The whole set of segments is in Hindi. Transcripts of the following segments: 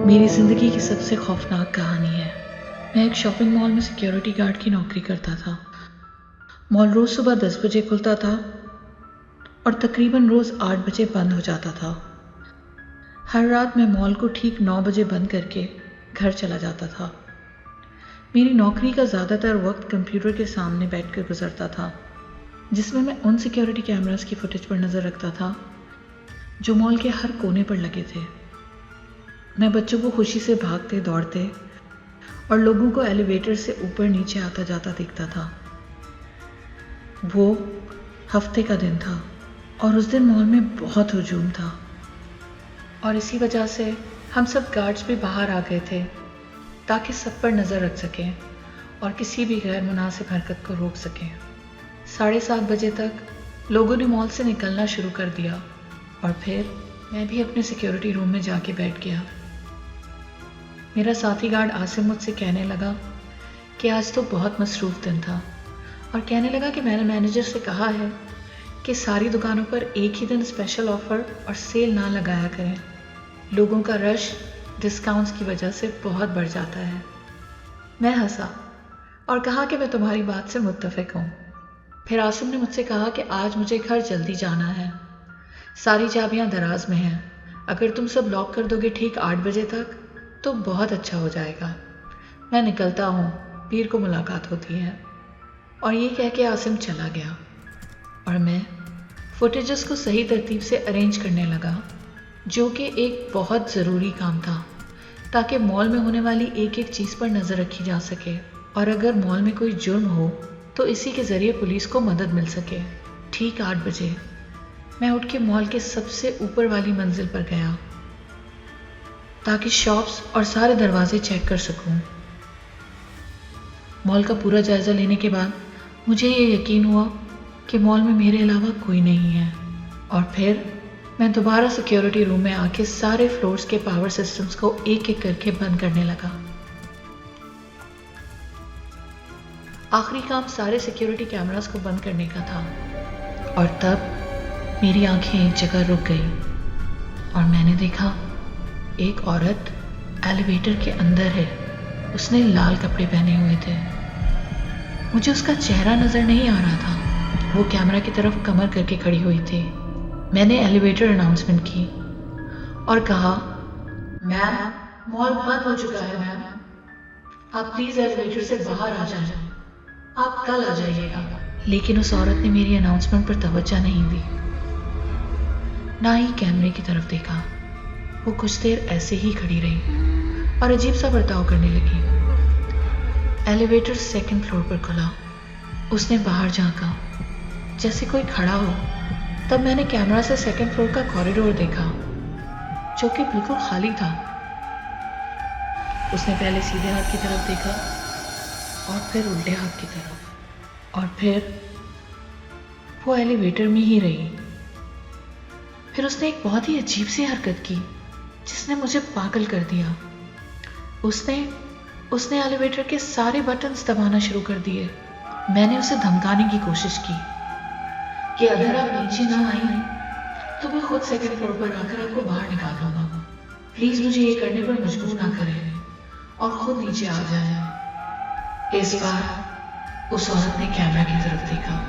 मेरी ज़िंदगी की सबसे खौफनाक कहानी है। मैं एक शॉपिंग मॉल में सिक्योरिटी गार्ड की नौकरी करता था। मॉल रोज़ सुबह 10 बजे खुलता था और तकरीबन रोज़ 8 बजे बंद हो जाता था। हर रात मैं मॉल को ठीक 9 बजे बंद करके घर चला जाता था। मेरी नौकरी का ज़्यादातर वक्त कंप्यूटर के सामने बैठकर गुजरता था, जिसमें मैं उन सिक्योरिटी कैमरास की फुटेज पर नज़र रखता था जो मॉल के हर कोने पर लगे थे। मैं बच्चों को खुशी से भागते दौड़ते और लोगों को एलिवेटर से ऊपर नीचे आता जाता देखता था। वो हफ्ते का दिन था और उस दिन मॉल में बहुत हुजूम था और इसी वजह से हम सब गार्ड्स भी बाहर आ गए थे ताकि सब पर नज़र रख सकें और किसी भी गैर मुनासिब हरकत को रोक सकें। 7:30 बजे तक लोगों ने मॉल से निकलना शुरू कर दिया और फिर मैं भी अपने सिक्योरिटी रूम में जाके बैठ गया। मेरा साथी गार्ड आसिम मुझसे कहने लगा कि आज तो बहुत मसरूफ़ दिन था और कहने लगा कि मैंने मैनेजर से कहा है कि सारी दुकानों पर एक ही दिन स्पेशल ऑफ़र और सेल ना लगाया करें। लोगों का रश डिस्काउंट्स की वजह से बहुत बढ़ जाता है। मैं हंसा और कहा कि मैं तुम्हारी बात से मुत्तफ़िक हूँ। फिर आसिम ने मुझसे कहा कि आज मुझे घर जल्दी जाना है, सारी चाबियाँ दराज में हैं। अगर तुम सब लॉक कर दोगे ठीक 8 बजे तक तो बहुत अच्छा हो जाएगा। मैं निकलता हूँ, पीर को मुलाकात होती है। और ये कह के आसिम चला गया और मैं फुटेजेस को सही तरतीब से अरेंज करने लगा, जो कि एक बहुत ज़रूरी काम था ताकि मॉल में होने वाली एक एक चीज़ पर नज़र रखी जा सके और अगर मॉल में कोई जुर्म हो तो इसी के ज़रिए पुलिस को मदद मिल सके। ठीक 8 बजे मैं उठ के मॉल के सबसे ऊपर वाली मंजिल पर गया ताकि शॉप्स और सारे दरवाजे चेक कर सकूं। मॉल का पूरा जायज़ा लेने के बाद मुझे ये यकीन हुआ कि मॉल में मेरे अलावा कोई नहीं है और फिर मैं दोबारा सिक्योरिटी रूम में आके सारे फ्लोर्स के पावर सिस्टम्स को एक एक करके बंद करने लगा। आखिरी काम सारे सिक्योरिटी कैमरास को बंद करने का था और तब मेरी आंखें एक जगह रुक गई और मैंने देखा एक औरत एलिवेटर के अंदर है। उसने लाल कपड़े पहने हुए थे। मुझे उसका चेहरा नज़र नहीं आ रहा था। वो कैमरा की तरफ कमर करके खड़ी हुई थी। मैंने एलिवेटर अनाउंसमेंट की और कहा, मैम, मॉल बंद हो चुका है मैम, आप प्लीज़ एलिवेटर से बाहर आ जाएं, आप कल आ जाइएगा। लेकिन उस औरत ने मेरी अनाउंसमेंट पर तवज्जो नहीं दी, ना ही कैमरे की तरफ देखा। वो कुछ देर ऐसे ही खड़ी रही और अजीब सा बर्ताव करने लगी। एलिवेटर 2nd फ्लोर पर खुला। उसने बाहर झांका जैसे कोई खड़ा हो। तब मैंने कैमरा से 2nd फ्लोर का कॉरिडोर देखा जो कि बिल्कुल खाली था। उसने पहले सीधे हाथ की तरफ देखा और फिर उल्टे हाथ की तरफ और फिर वो एलिवेटर में ही रही। फिर उसने एक बहुत ही अजीब सी हरकत की जिसने मुझे पागल कर दिया। उसने एलिवेटर के सारे बटन्स दबाना शुरू कर दिए। मैंने उसे धमकाने की कोशिश की कि अगर आप नीचे ना आई तो मैं खुद 2nd फ्लोर पर आकर आपको बाहर निकाल दूंगा। प्लीज मुझे ये करने पर मजबूर ना करें और खुद नीचे आ जाएं। इस बार उस औरत ने कैमरा की तरफ देखा।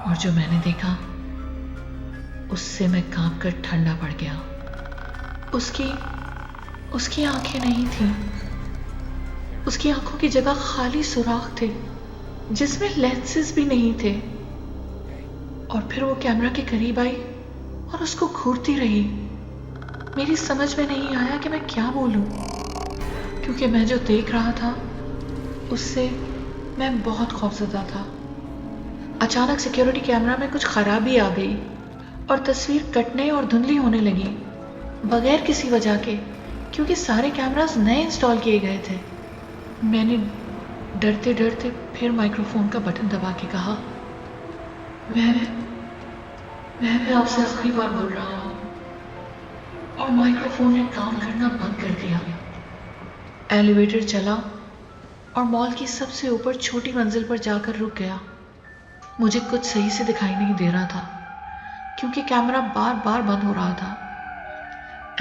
और जो मैंने देखा उससे मैं कांपकर ठंडा पड़ गया। उसकी आंखें नहीं थीं। उसकी आंखों की जगह खाली सुराख थे जिसमें लेंसेज भी नहीं थे। और फिर वो कैमरा के करीब आई और उसको घूरती रही। मेरी समझ में नहीं आया कि मैं क्या बोलूं, क्योंकि मैं जो देख रहा था उससे मैं बहुत खौफज़दा था। अचानक सिक्योरिटी कैमरा में कुछ खराबी आ गई और तस्वीर कटने और धुंधली होने लगी बगैर किसी वजह के, क्योंकि सारे कैमरास नए इंस्टॉल किए गए थे। मैंने डरते डरते फिर माइक्रोफोन का बटन दबा के कहा, मैं आपसे आखिरी बार बोल रहा हूँ। और माइक्रोफोन ने काम करना बंद कर दिया। एलिवेटर चला और मॉल की सबसे ऊपर छोटी मंजिल पर जाकर रुक गया। मुझे कुछ सही से दिखाई नहीं दे रहा था क्योंकि कैमरा बार बार बंद हो रहा था।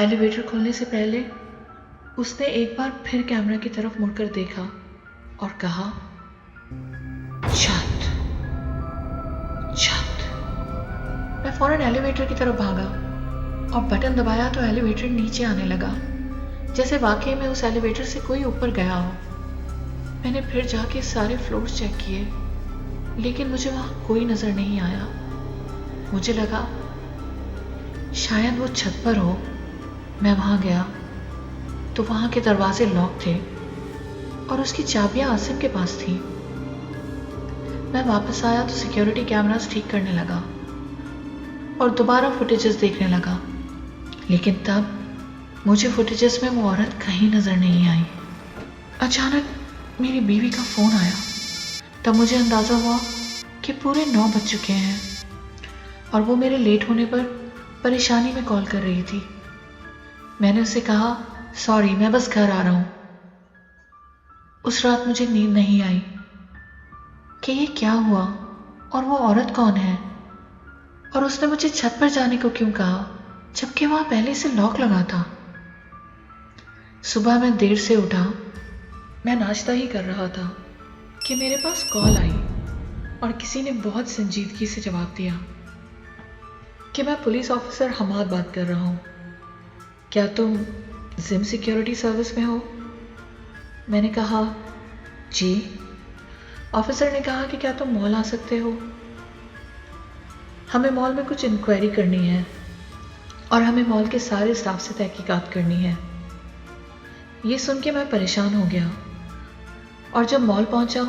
एलिवेटर खुलने से पहले उसने एक बार फिर कैमरा की तरफ मुड़कर देखा और कहा, छत छत। मैं फौरन एलिवेटर की तरफ भागा और बटन दबाया तो एलिवेटर नीचे आने लगा, जैसे वाकई में उस एलिवेटर से कोई ऊपर गया हो। मैंने फिर जाके सारे फ्लोर्स चेक किए, लेकिन मुझे वहां कोई नजर नहीं आया। मुझे लगा शायद वो छत पर हो। मैं वहां गया तो वहां के दरवाजे लॉक थे और उसकी चाबियां आसिम के पास थी। मैं वापस आया तो सिक्योरिटी कैमरास ठीक करने लगा और दोबारा फुटेजेस देखने लगा, लेकिन तब मुझे फुटेजेस में वो औरत कहीं नजर नहीं आई। अचानक मेरी बीवी का फोन आया। तब मुझे अंदाजा हुआ कि पूरे 9 बज चुके हैं और वो मेरे लेट होने पर परेशानी में कॉल कर रही थी। मैंने उससे कहा, सॉरी, मैं बस घर आ रहा हूं। उस रात मुझे नींद नहीं आई कि ये क्या हुआ और वो औरत कौन है और उसने मुझे छत पर जाने को क्यों कहा जबकि वहां पहले से लॉक लगा था। सुबह मैं देर से उठा। मैं नाश्ता ही कर रहा था कि मेरे पास कॉल आई और किसी ने बहुत संजीदगी से जवाब दिया कि मैं पुलिस ऑफिसर हमाद बात कर रहा हूं। क्या तुम जिम सिक्योरिटी सर्विस में हो? मैंने कहा, जी। ऑफिसर ने कहा कि क्या तुम मॉल आ सकते हो? हमें मॉल में कुछ इंक्वायरी करनी है और हमें मॉल के सारे स्टाफ से तहकीकात करनी है। ये सुन के मैं परेशान हो गया और जब मॉल पहुंचा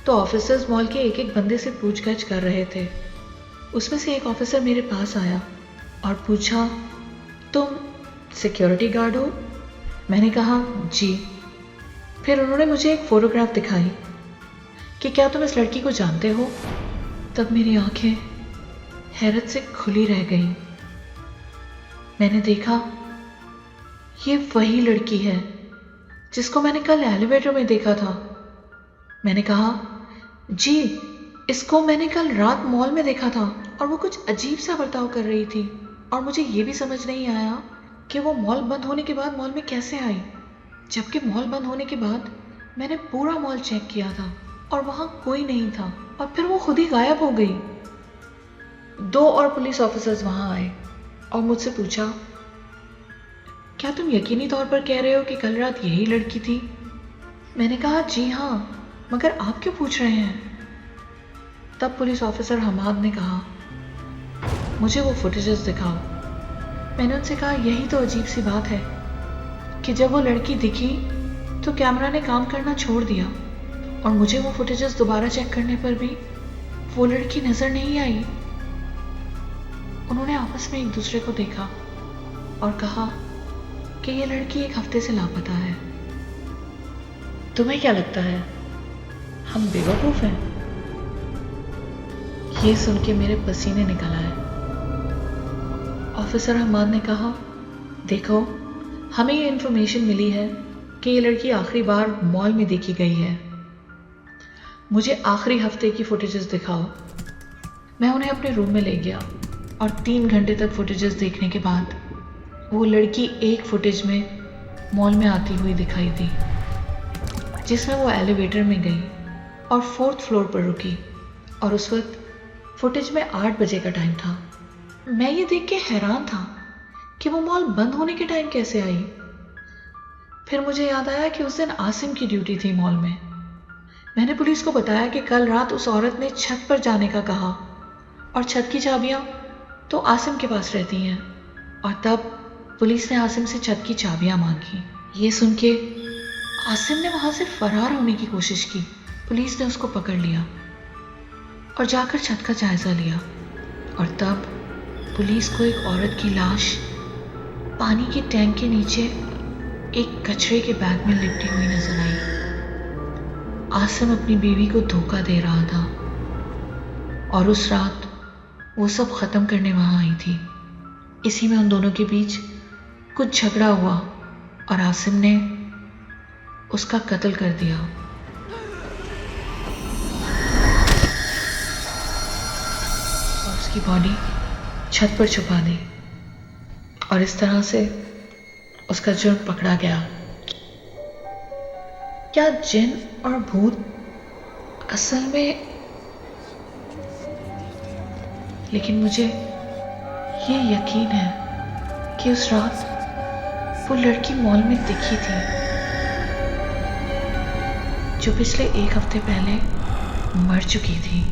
तो ऑफिसर्स मॉल के एक एक बंदे से पूछगछ कर रहे थे। उसमें से एक ऑफिसर मेरे पास आया और पूछा, तुम सिक्योरिटी गार्ड हो? मैंने कहा, जी। फिर उन्होंने मुझे एक फोटोग्राफ दिखाई कि क्या तुम इस लड़की को जानते हो? तब मेरी आंखें हैरत से खुली रह गईं। मैंने देखा ये वही लड़की है जिसको मैंने कल एलिवेटर में देखा था। मैंने कहा, जी, इसको मैंने कल रात मॉल में देखा था और वो कुछ अजीब सा बर्ताव कर रही थी और मुझे ये भी समझ नहीं आया कि वो मॉल बंद होने के बाद मॉल में कैसे आई, जबकि मॉल बंद होने के बाद मैंने पूरा मॉल चेक किया था और वहां कोई नहीं था और फिर वो खुद ही गायब हो गई। 2 और पुलिस ऑफिसर्स वहां आए और मुझसे पूछा, क्या तुम यकीनी तौर पर कह रहे हो कि कल रात यही लड़की थी? मैंने कहा, जी हाँ, मगर आप क्यों पूछ रहे हैं? तब पुलिस ऑफिसर हमाद ने कहा, मुझे वो फुटेजेस दिखाओ। मैंने उनसे कहा, यही तो अजीब सी बात है कि जब वो लड़की दिखी तो कैमरा ने काम करना छोड़ दिया और मुझे वो फुटेजेस दोबारा चेक करने पर भी वो लड़की नजर नहीं आई। उन्होंने आपस में एक दूसरे को देखा और कहा कि ये लड़की 1 हफ्ते से लापता है। तुम्हें क्या लगता है, हम बेवकूफ हैं? ये सुन के मेरे पसीने निकल आए। ऑफिसर हमाद ने कहा, देखो, हमें ये इन्फॉर्मेशन मिली है कि ये लड़की आखिरी बार मॉल में देखी गई है। मुझे आखिरी हफ्ते की फुटेजेस दिखाओ। मैं उन्हें अपने रूम में ले गया और 3 घंटे तक फुटेजेस देखने के बाद वो लड़की एक फुटेज में मॉल में आती हुई दिखाई दी, जिसमें वो एलिवेटर में गई और 4th फ्लोर पर रुकी और उस वक्त फुटेज में 8 बजे का टाइम था। मैं ये देख के हैरान था कि वो मॉल बंद होने के टाइम कैसे आई। फिर मुझे याद आया कि उस दिन आसिम की ड्यूटी थी मॉल में। मैंने पुलिस को बताया कि कल रात उस औरत ने छत पर जाने का कहा और छत की चाबियां तो आसिम के पास रहती हैं, और तब पुलिस ने आसिम से छत की चाबियां मांगी। ये सुन के आसिम ने वहां से फरार होने की कोशिश की। पुलिस ने उसको पकड़ लिया और जाकर छत का जायजा लिया और तब पुलिस को एक औरत की लाश पानी के टैंक के नीचे एक कचरे के बैग में लिपटी हुई नजर आई। आसिम अपनी बीवी को धोखा दे रहा था और उस रात वो सब खत्म करने वहां आई थी। इसी में उन दोनों के बीच कुछ झगड़ा हुआ और आसिम ने उसका कत्ल कर दिया। उसकी बॉडी छत पर छुपा दी और इस तरह से उसका जुर्म पकड़ा गया। क्या जिन और भूत असल में, लेकिन मुझे ये यकीन है कि उस रात वो लड़की मॉल में दिखी थी जो पिछले 1 हफ्ते पहले मर चुकी थी।